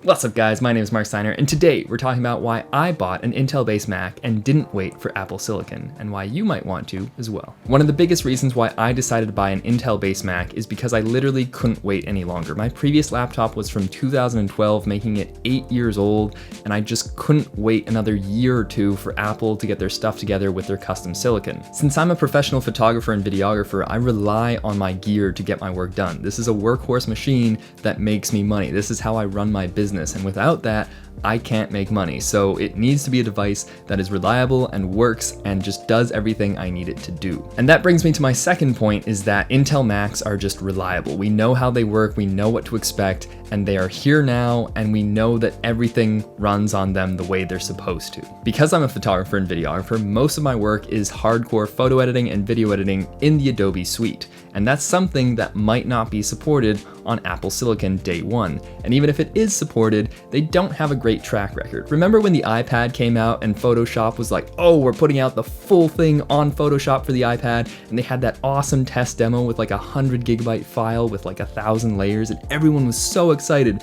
What's up guys, my name is Marc Steiner, and today we're talking about why I bought an Intel-based Mac and didn't wait for Apple Silicon, and why you might want to as well. One of the biggest reasons why I decided to buy an Intel-based Mac is because I literally couldn't wait any longer. My previous laptop was from 2012, making it 8 years old, and I just couldn't wait another year or two for Apple to get their stuff together with their custom silicon. Since I'm a professional photographer and videographer, I rely on my gear to get my work done. This is a workhorse machine that makes me money. This is how I run my business. And without that, I can't make money. So it needs to be a device that is reliable and works and just does everything I need it to do. And that brings me to my second point, is that Intel Macs are just reliable. We know how they work, we know what to expect, and they are here now, and we know that everything runs on them the way they're supposed to. Because I'm a photographer and videographer, most of my work is hardcore photo editing and video editing in the Adobe suite. And that's something that might not be supported on Apple Silicon day one. And even if it is supported, they don't have a great track record. Remember when the iPad came out and Photoshop was like, oh, we're putting out the full thing on Photoshop for the iPad, and they had that awesome test demo with like 100 gigabyte file with like 1,000 layers, and everyone was so excited.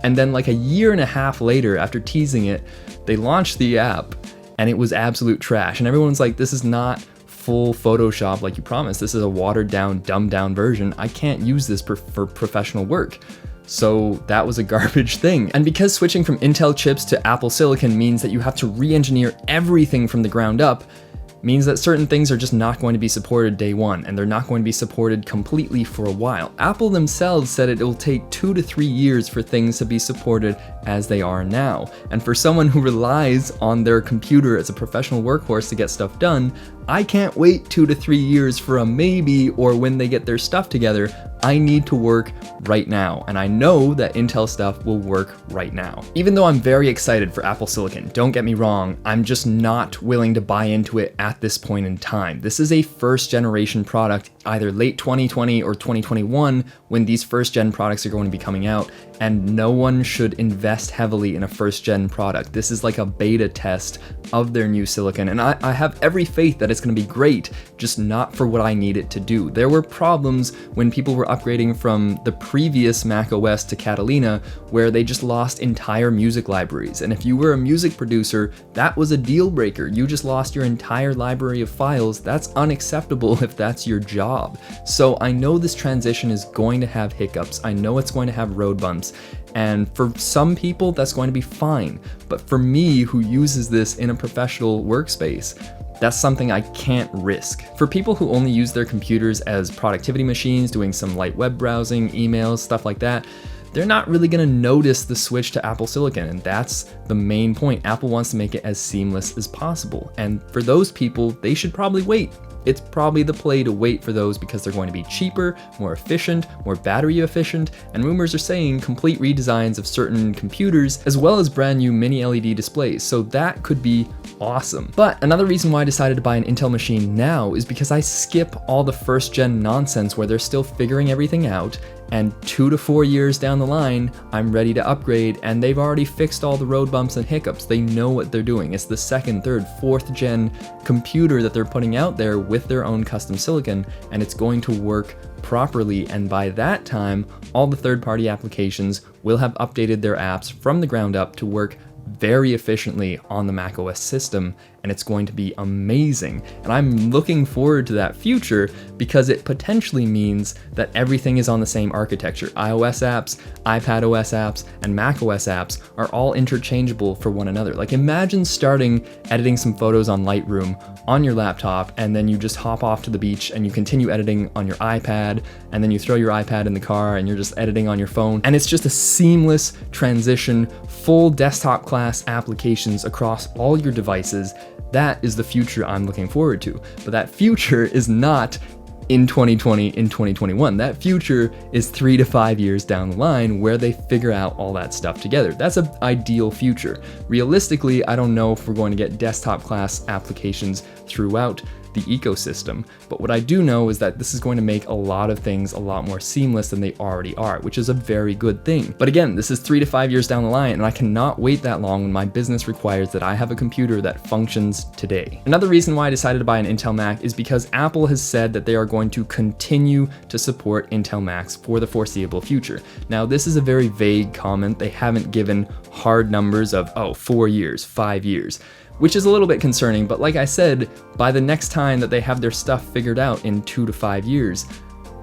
And then like a year and a half later, after teasing it, they launched the app and it was absolute trash. And everyone's like, this is not full Photoshop like you promised. This is a watered down, dumbed down version. I can't use this for professional work. So that was a garbage thing. And because switching from Intel chips to Apple Silicon means that you have to re-engineer everything from the ground up, means that certain things are just not going to be supported day one, and they're not going to be supported completely for a while. Apple themselves said it will take 2 to 3 years for things to be supported as they are now. And for someone who relies on their computer as a professional workhorse to get stuff done, I can't wait 2 to 3 years for a maybe or when they get their stuff together. I need to work right now, and I know that Intel stuff will work right now. Even though I'm very excited for Apple Silicon, don't get me wrong, I'm just not willing to buy into it at this point in time. This is a first generation product, either late 2020 or 2021 when these first gen products are going to be coming out, and no one should invest heavily in a first gen product. This is like a beta test of their new silicon, and I have every faith that it's going to be great, just not for what I need it to do. There were problems when people were upgrading from the previous Mac OS to Catalina, where they just lost entire music libraries. And if you were a music producer, that was a deal breaker. You just lost your entire library of files. That's unacceptable if that's your job. So I know this transition is going to have hiccups. I know it's going to have road bumps. And for some people, that's going to be fine. But for me, who uses this in a professional workspace, that's something I can't risk. For people who only use their computers as productivity machines, doing some light web browsing, emails, stuff like that, they're not really gonna notice the switch to Apple Silicon, and that's the main point. Apple wants to make it as seamless as possible. And for those people, they should probably wait. It's probably the play to wait for those because they're going to be cheaper, more efficient, more battery efficient, and rumors are saying complete redesigns of certain computers, as well as brand new mini LED displays. So that could be awesome. But another reason why I decided to buy an Intel machine now is because I skip all the first gen nonsense where they're still figuring everything out, and 2 to 4 years down the line, I'm ready to upgrade, and they've already fixed all the road bumps and hiccups. They know what they're doing. It's the second, third, fourth gen computer that they're putting out there with their own custom silicon, and it's going to work properly. And by that time, all the third-party applications will have updated their apps from the ground up to work very efficiently on the macOS system, and it's going to be amazing. And I'm looking forward to that future because it potentially means that everything is on the same architecture. iOS apps, iPadOS apps, and macOS apps are all interchangeable for one another. Like imagine starting editing some photos on Lightroom on your laptop, and then you just hop off to the beach and you continue editing on your iPad, and then you throw your iPad in the car and you're just editing on your phone. And it's just a seamless transition, full desktop class applications across all your devices. That is the future I'm looking forward to. But that future is not in 2020, in 2021. That future is 3 to 5 years down the line where they figure out all that stuff together. That's an ideal future. Realistically, I don't know if we're going to get desktop class applications throughout the ecosystem. But what I do know is that this is going to make a lot of things a lot more seamless than they already are, which is a very good thing. But again, this is 3 to 5 years down the line, and I cannot wait that long when my business requires that I have a computer that functions today. Another reason why I decided to buy an Intel Mac is because Apple has said that they are going to continue to support Intel Macs for the foreseeable future. Now, this is a very vague comment. They haven't given hard numbers of, 4 years, 5 years, which is a little bit concerning. But like I said, by the next time that they have their stuff figured out in 2 to 5 years,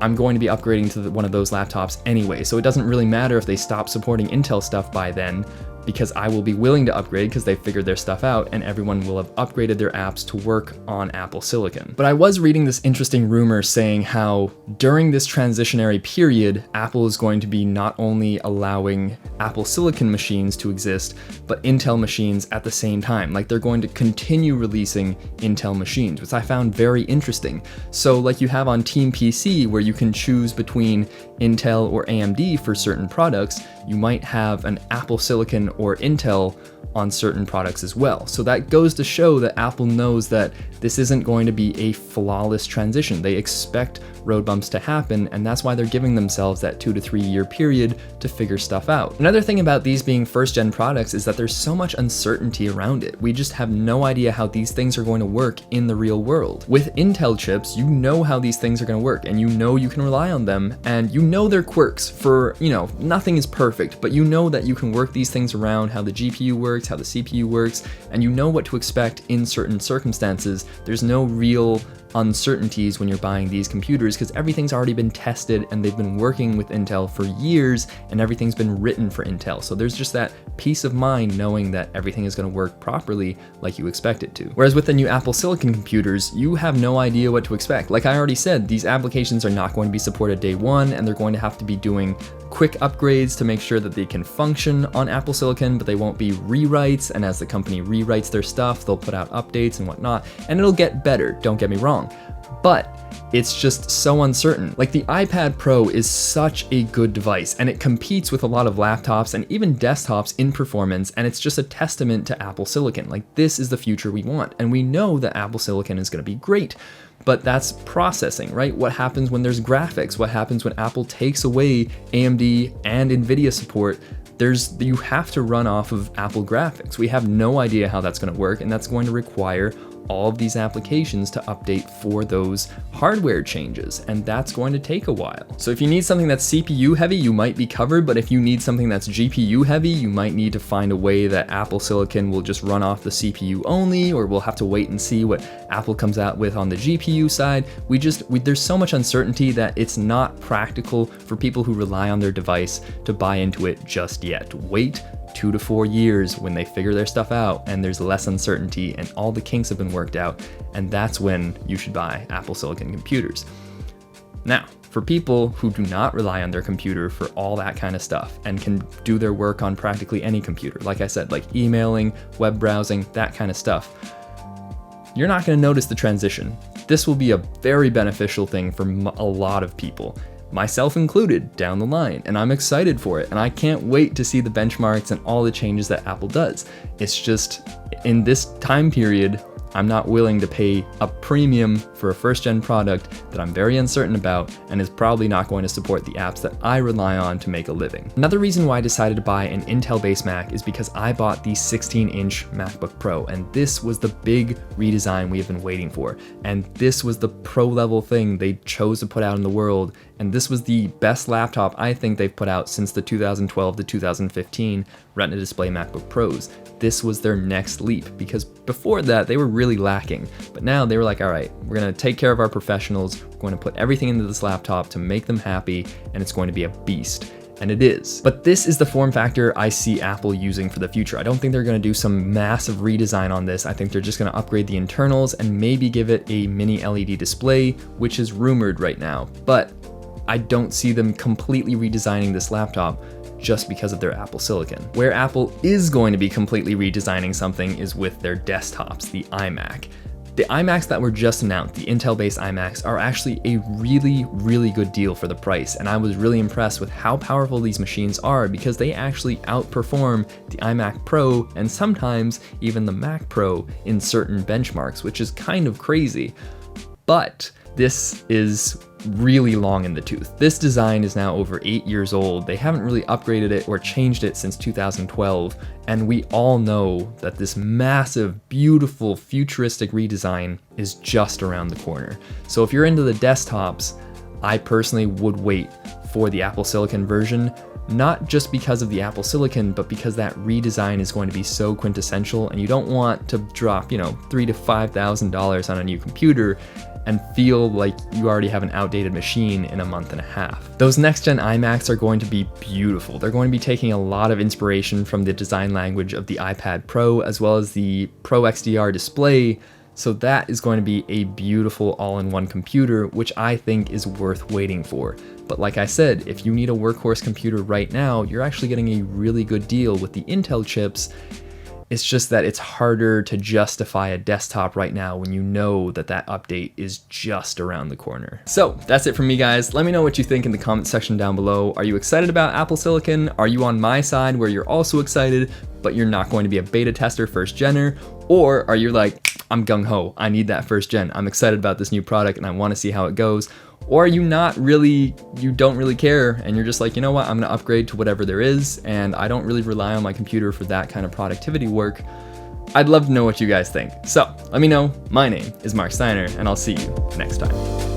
I'm going to be upgrading to one of those laptops anyway. So it doesn't really matter if they stop supporting Intel stuff by then, because I will be willing to upgrade because they figured their stuff out and everyone will have upgraded their apps to work on Apple Silicon. But I was reading this interesting rumor saying how during this transitionary period, Apple is going to be not only allowing Apple Silicon machines to exist, but Intel machines at the same time. Like, they're going to continue releasing Intel machines, which I found very interesting. So like you have on Team PC, where you can choose between Intel or AMD for certain products, you might have an Apple Silicon or Intel on certain products as well. So that goes to show that Apple knows that this isn't going to be a flawless transition. They expect road bumps to happen, and that's why they're giving themselves that 2 to 3 year period to figure stuff out. Another thing about these being first gen products is that there's so much uncertainty around it. We just have no idea how these things are going to work in the real world. With Intel chips, you know how these things are going to work, and you know you can rely on them, and you know their quirks for, nothing is perfect, but you know that you can work these things around, how the GPU works, how the CPU works, and you know what to expect in certain circumstances. There's no real uncertainties when you're buying these computers because everything's already been tested and they've been working with Intel for years and everything's been written for Intel. So there's just that peace of mind knowing that everything is going to work properly like you expect it to. Whereas with the new Apple Silicon computers, you have no idea what to expect. Like I already said, these applications are not going to be supported day one, and they're going to have to be doing quick upgrades to make sure that they can function on Apple Silicon, but they won't be rewrites. And as the company rewrites their stuff, they'll put out updates and whatnot, and it'll get better, don't get me wrong. But it's just so uncertain. Like, the iPad Pro is such a good device, and it competes with a lot of laptops and even desktops in performance, and it's just a testament to Apple Silicon. Like, this is the future we want, and we know that Apple Silicon is going to be great. But that's processing, right? What happens when there's graphics? What happens when Apple takes away AMD and NVIDIA support? You have to run off of Apple graphics. We have no idea how that's going to work, and that's going to require all of these applications to update for those hardware changes, and that's going to take a while. So if you need something that's CPU heavy, you might be covered, but if you need something that's GPU heavy, you might need to find a way that Apple Silicon will just run off the CPU only, or we'll have to wait and see what Apple comes out with on the GPU side. There's so much uncertainty that it's not practical for people who rely on their device to buy into it just yet. Wait 2 to 4 years when they figure their stuff out and there's less uncertainty and all the kinks have been worked out, and that's when you should buy Apple Silicon computers. Now, for people who do not rely on their computer for all that kind of stuff and can do their work on practically any computer, like I said, like emailing, web browsing, that kind of stuff, you're not going to notice the transition. This will be a very beneficial thing for a lot of people, myself included, down the line, and I'm excited for it, and I can't wait to see the benchmarks and all the changes that Apple does. It's just, in this time period, I'm not willing to pay a premium for a first-gen product that I'm very uncertain about and is probably not going to support the apps that I rely on to make a living. Another reason why I decided to buy an Intel-based Mac is because I bought the 16-inch MacBook Pro, and this was the big redesign we have been waiting for. And this was the pro-level thing they chose to put out in the world, and this was the best laptop I think they've put out since the 2012 to 2015 Retina display MacBook Pros. This was their next leap, because before that they were really lacking, but now they were like, all right, we're gonna take care of our professionals, we're going to put everything into this laptop to make them happy, and it's going to be a beast. And it is. But this is the form factor I see Apple using for the future. I don't think they're going to do some massive redesign on this. I think they're just going to upgrade the internals and maybe give it a mini LED display, which is rumored right now. But I don't see them completely redesigning this laptop just because of their Apple Silicon. Where Apple is going to be completely redesigning something is with their desktops, the iMac. The iMacs that were just announced, the Intel-based iMacs, are actually a really, really good deal for the price, and I was really impressed with how powerful these machines are because they actually outperform the iMac Pro and sometimes even the Mac Pro in certain benchmarks, which is kind of crazy. but this is really long in the tooth. This design is now over 8 years old. They haven't really upgraded it or changed it since 2012, and we all know that this massive, beautiful, futuristic redesign is just around the corner. So if you're into the desktops, I personally would wait for the Apple Silicon version, not just because of the Apple Silicon, but because that redesign is going to be so quintessential, and you don't want to drop, $3,000 to $5,000 on a new computer and feel like you already have an outdated machine in a month and a half. Those next gen iMacs are going to be beautiful. They're going to be taking a lot of inspiration from the design language of the iPad Pro, as well as the Pro XDR display. So that is going to be a beautiful all-in-one computer, which I think is worth waiting for. But like I said, if you need a workhorse computer right now, you're actually getting a really good deal with the Intel chips. It's just that it's harder to justify a desktop right now when you know that that update is just around the corner. So that's it from me, guys. Let me know what you think in the comment section down below. Are you excited about Apple Silicon? Are you on my side where you're also excited, but you're not going to be a beta tester first genner? Or are you like, I'm gung-ho, I need that first gen. I'm excited about this new product and I want to see how it goes. Or are you you don't really care and you're just like, you know what, I'm gonna upgrade to whatever there is and I don't really rely on my computer for that kind of productivity work. I'd love to know what you guys think. So let me know. My name is Marc Steiner and I'll see you next time.